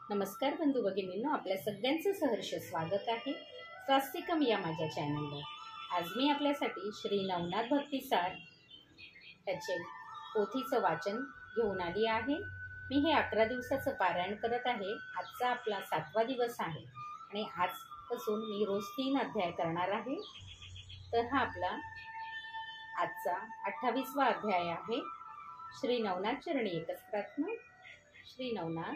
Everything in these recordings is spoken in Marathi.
नमस्कार बंधू भगिनींनो, आपल्या सगळ्यांचं सहर्ष स्वागत आहे स्वास्तिकम या माझ्या चॅनलवर। आज मी आपल्यासाठी श्री नवनाथ भक्तिसार त्याचे पोथीचं वाचन घेऊन आली आहे। मी हे 11 दिवसाचं पारायण करत आहे। आजचा आपला 7वा दिवस आहे आणि आजपासून मी रोज 3 अध्याय करणार आहे। तर हा आपला आजचा 28वा अध्याय आहे। श्री नवनाथ चरणी एकच प्रार्थना। श्री नवनाथ,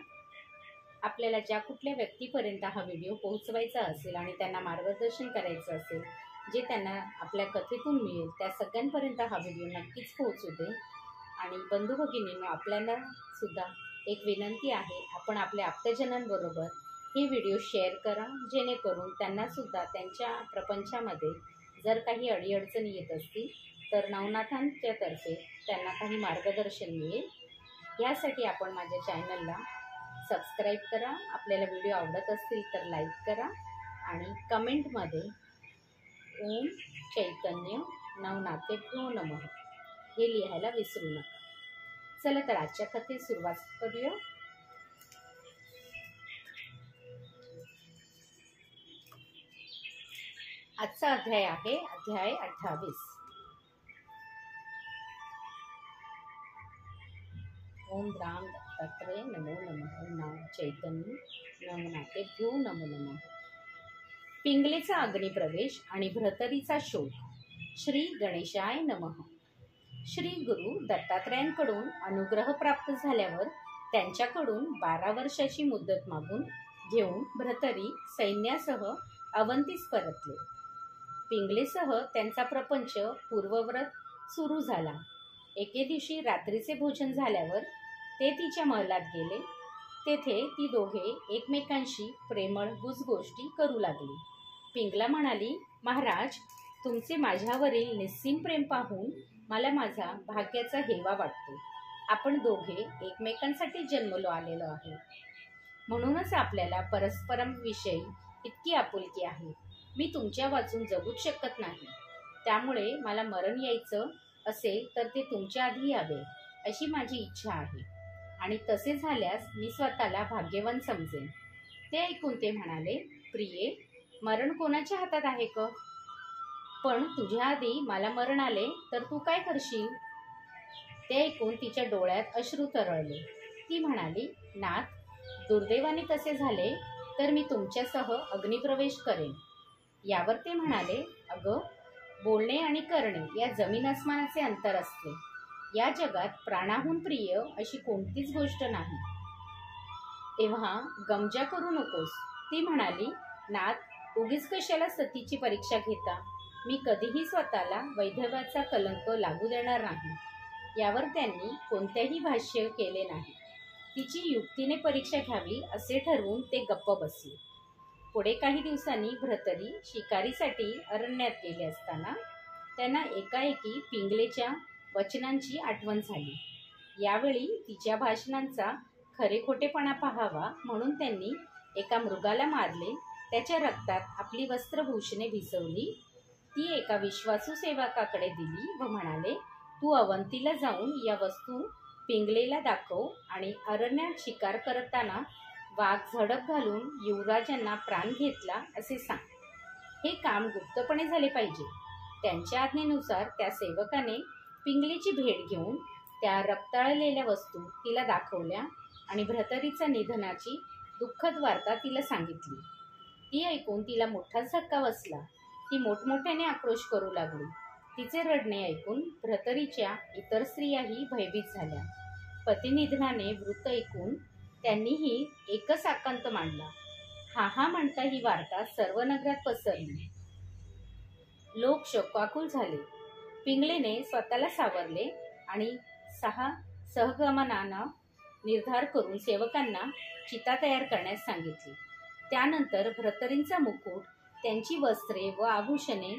आपल्याला ज्या कुठल्या व्यक्तीपर्यंत हा व्हिडिओ पोहोचवायचा असेल आणि त्यांना मार्गदर्शन करायचं असेल, जे त्यांना आपल्या कथेतून मिळेल, त्या सगळ्यांपर्यंत हा व्हिडिओ नक्कीच पोहोचू दे। आणि बंधू भगिनींनो, आपल्याला सुद्धा एक विनंती आहे, आपण आपल्या आप्तजनांबरोबर हे व्हिडिओ शेअर करा, जेणेकरून त्यांनासुद्धा त्यांच्या प्रपंचामध्ये जर काही अडीअडचणी येत असतील तर नवनाथांच्या तर्फे त्यांना काही मार्गदर्शन मिळेल। यासाठी आपण माझ्या चॅनलला सबस्क्राईब करा, आपल्याला व्हिडिओ आवडत असतील तर लाईक करा आणि कमेंटमध्ये ओम चैतन्य नवनाथेभ्यो नमः हे लिहायला विसरू नका। चला तर आजच्या कथेस सुरुवात करूया। आजचा अध्याय आहे अध्याय 28। ओम राम दत्तात्रेय नमो नमः। नाम चैतन्य नवनाथेभ्यो नमो नमः। पिंगलेचा अग्निप्रवेश आणि भ्रतरीचा शोध। श्री गणेशाय नमः। श्री गुरु दत्तात्रेयांकडून अनुग्रह प्राप्त झाल्यावर त्यांच्याकडून 12 वर्षाची मुदत मागून घेऊन भ्रतरी सैन्यासह अवंतीस परतले। पिंगलेसह त्यांचा प्रपंच पूर्ववत सुरू झाला। एके दिवशी रात्रीचे भोजन झाल्यावर ते तिच्या महलात गेले। तेथे ती दोघे एकमेकांशी प्रेमळ गुजगोष्टी करू लागली। पिंगला म्हणाली, महाराज, तुमचे माझ्यावरील निस्सीम प्रेम पाहून मला माझा भाग्याचा हेवा वाटतो। आपण दोघे एकमेकांसाठी जन्मलो आलेलो आहे, म्हणूनच आपल्याला परस्परांविषयी इतकी आपुलकी आहे। मी तुमच्या वाचून जगूच शकत नाही, त्यामुळे मला मरण यायचं असेल तर ते तुमच्या आधी यावे अशी माझी इच्छा आहे, आणि तसे झाल्यास मी स्वतःला भाग्यवान समजेन। ते ऐकून ते म्हणाले, प्रिये, मरण कोणाच्या हातात आहे क? पण तुझ्या आधी मला मरण आले तर तू काय करशील? ते ऐकून तिच्या डोळ्यात अश्रू तरळले। ती म्हणाली, नाथ, दुर्दैवाने तसे झाले तर मी तुमच्यासह अग्निप्रवेश करेन। यावर ते म्हणाले, अगं, बोलणे आणि करणे या जमीन आसमानाचे अंतर असते। या जगात प्राणाहून प्रिय अशी कोणतीच गोष्ट नाही, तेव्हा गमजा करू नकोस। ती म्हणाली, नाथ, उगीच कशाला सतीची परीक्षा घेता? मी कधीही स्वतःला वैधव्याचा कलंक लागू देणार नाही। यावर त्यांनी कोणतेही भाष्य केले नाही। तिची युक्तीने परीक्षा घ्यावी असे ठरवून ते गप्प बसले। पुढे काही दिवसांनी भ्रतरी शिकारीसाठी अरण्यात गेले असताना त्यांना एकाएकी पिंगलेच्या वचनांची आठवण झाली। यावेळी तिच्या भाषणांचा खरेखोटेपणा पाहावा म्हणून त्यांनी एका मृगाला मारले, त्याच्या रक्तात आपली वस्त्रभूषणे भिजवली, ती एका विश्वासू सेवकाकडे दिली व म्हणाले, तू अवंतीला जाऊन या वस्तू पिंगलेला दाखव आणि अरण्यात शिकार करताना वाघ झडप घालून युवराजांना प्राण घेतला असे सांग। हे काम गुप्तपणे झाले पाहिजे। त्यांच्या आज्ञेनुसार त्या सेवकाने पिंगलेची भेट घेऊन त्या रक्ताळलेल्या वस्तू तिला दाखवल्या आणि भ्रतरीच्या निधनाची दुःखद वार्ता तिला सांगितली। ती ऐकून तिला मोठाच धक्का बसला। ती मोठमोठ्याने आक्रोश करू लागली। तिचे रडणे ऐकून भ्रतरीच्या इतर स्त्रियाही भयभीत झाल्या। पतिनिधनाने वृत्त ऐकून त्यांनीही एकच आकांत मांडला। हा म्हणता ही वार्ता सर्व नगरात पसरली। लोक शोकाकुल झाले। पिंगलेने स्वतःला सावरले आणि सहगमनानं निर्धार करून सेवकांना चिता तयार करण्यास सांगितली। त्यानंतर भ्रतरींचा मुकुट, त्यांची वस्त्रे व आभूषणे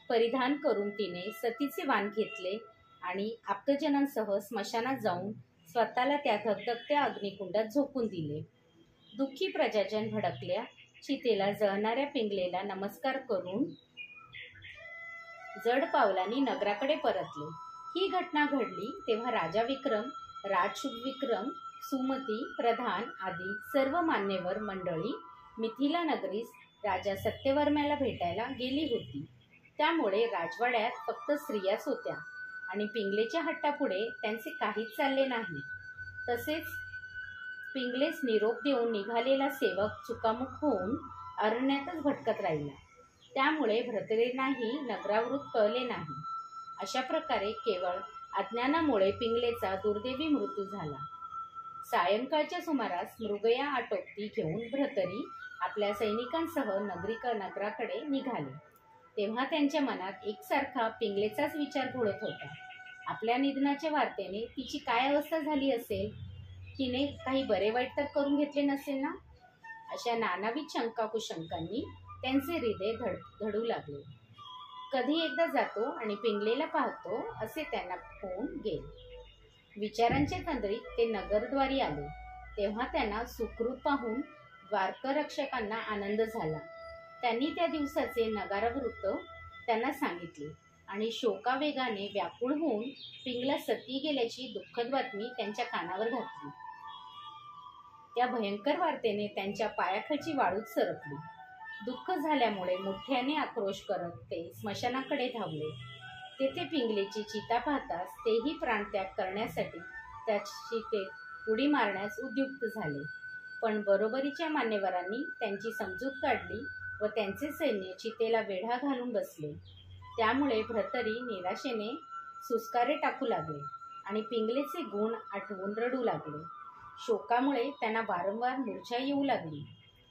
परिधान करून तिने सतीचे वाण घेतले आणि आप्तजनांसह स्मशानात जाऊन स्वतःला त्या धगधगत्या अग्निकुंडात झोकून दिले। दुःखी प्रजाजन भडकल्या चितेला जळणाऱ्या पिंगलेला नमस्कार करून जड पावलांनी नगराकडे परतले। ही घटना घडली तेव्हा राजा विक्रम, राजशुभविक्रम सुमती, प्रधान आदी सर्व मान्यवर मंडळी मिथिला नगरीस राजा सत्यवर्म्याला भेटायला गेली होती. त्यामुळे राजवाड्यात फक्त स्त्रियाच होत्या आणि पिंगलेच्या हट्टापुढे त्यांचे काहीच चालले नाही. तसेच पिंगलेस निरोप देऊन निघालेला सेवक चुकामुक होऊन अरण्यातच भटकत राहिला. त्यामुळे भ्रतरींनाही नगरावृत्त कळले नाही. अशा प्रकारे केवळ अज्ञानामुळे पिंगलेचा दुर्दैवी मृत्यू झाला. सायंकाळच्या सुमारास मृगया आटोपती घेऊन भ्रतरी आपल्या सैनिकांसह नगराकडे निघाले. तेव्हा त्यांच्या मनात एकसारखा पिंगलेचाच विचार घोळत होता. आपल्या निधनाच्या वार्तेने तिची काय अवस्था झाली असेल? तिने काही बरे वाईट तर करून घेतले नसेल ना? अशा नानाविध शंका कुशंकांनी त्यांचे हृदय धडू लागले. कधी एकदा जातो आणि पिंगलेला पाहतो असे त्यांना होऊन गेले. विचारांच्या तंद्रीत ते नगरद्वारी आले. तेव्हा त्यांना सुखरूप पाहून द्वारकरक्षकांना आनंद झाला. त्यांनी त्या दिवसाचे नगारवृत्त त्यांना सांगितले आणि शोकावेगाने व्याकुळ होऊन पिंगला सती गेल्याची दुःखद बातमी त्यांच्या कानावर घातली. त्या भयंकर वार्तेने त्यांच्या पायाखालची वाळूच सरकली. दुःख झाल्यामुळे मोठ्याने आक्रोश करत ते स्मशानाकडे धावले. तेथे पिंगलेची चिता पाहताच तेही प्राणत्याग करण्यासाठी त्याची ते उडी मारण्यास उद्युक्त झाले. पण बरोबरीच्या मान्यवरांनी त्यांची समजूत काढली व त्यांचे सैन्य चितेला वेढा घालून बसले. त्यामुळे भ्रतरी निराशेने सुस्कारे टाकू लागले आणि पिंगलेचे गुण आठवून रडू लागले. शोकामुळे त्यांना वारंवार मूर्छा येऊ लागली.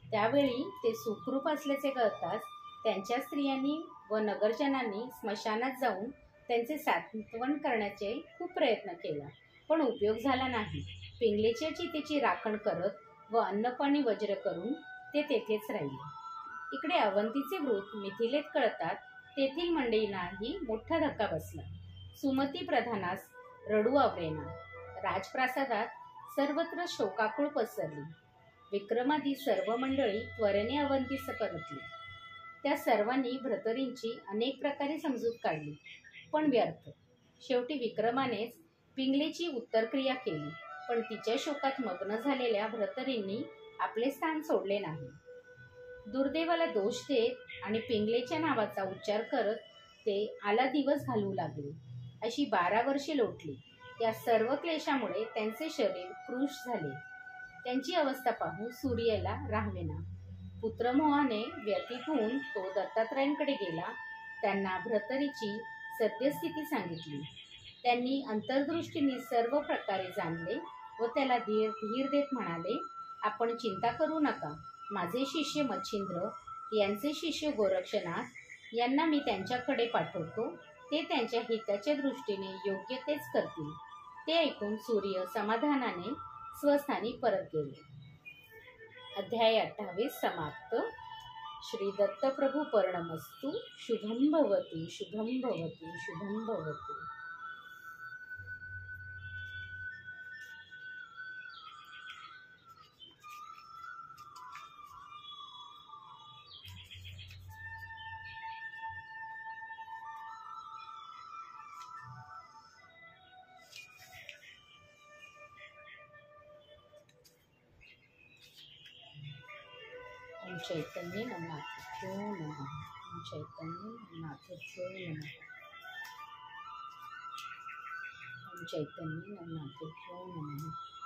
त्यावेळी ते सुखरूप असल्याचे कळताच त्यांच्या स्त्रियांनी व नगरजनांनी स्मशानात जाऊन त्यांचे सांत्वन करण्याचे खूप प्रयत्न केला, पण उपयोग झाला नाही. पिंगलेच्या चितेची राखण करत व अन्नपाणी वज्र करून ते तेथेच राहिले. इकडे अवंतीचे वृत्त मिथिलेत कळतात तेथील मंडळींनाही मोठा धक्का बसला. सुमती प्रधानास रडू आवरेना. राजप्रासादात सर्वत्र शोकाकुळ पसरली. विक्रमादी सर्व मंडळी त्वरेने अवंतीस परतली. त्या सर्वांनी भ्रतरींची अनेक प्रकारे समजूत काढली, पण व्यर्थ. शेवटी विक्रमानेच पिंगलेची उत्तरक्रिया केली, पण तिच्या शोकात मग्न झालेल्या भ्रतरींनी आपले स्थान सोडले नाही. दुर्दैवाला दोष देत आणि पिंगलेच्या नावाचा उच्चार करत ते आला दिवस घालवू लागले. अशी 12 वर्षे लोटली. या सर्व क्लेशामुळे त्यांचे शरीर कृश झाले. त्यांची अवस्था पाहून सूर्याला राहवेना. पुत्रमोहाने व्यथित होऊन तो दत्तात्रयांकडे गेला. त्यांना भ्रतरीची सद्यस्थिती सांगितली. त्यांनी अंतर्दृष्टीने सर्व प्रकारे जाणले व त्याला धीर देत म्हणाले, आपण चिंता करू नका. माझे शिष्य मच्छिंद्र, यांचे शिष्य गोरक्षनाथ यांना मी त्यांच्याकडे पाठवतो. ते त्यांच्या हिताच्या दृष्टीने योग्य तेच करतील. ते ऐकून सूर्य समाधानाने स्वस्थानी परत गेले. अध्याय 28 समाप्त. श्री दत्तप्रभू पर्णमस्तु. शुभं भवतु, शुभं भवतु, शुभं भवतु. ओम चैतन्य नाथाभ्यो नमः. ओम चैतन्य नाथाभ्यो नमः. ओम चैतन्य नाथाभ्यो नमः.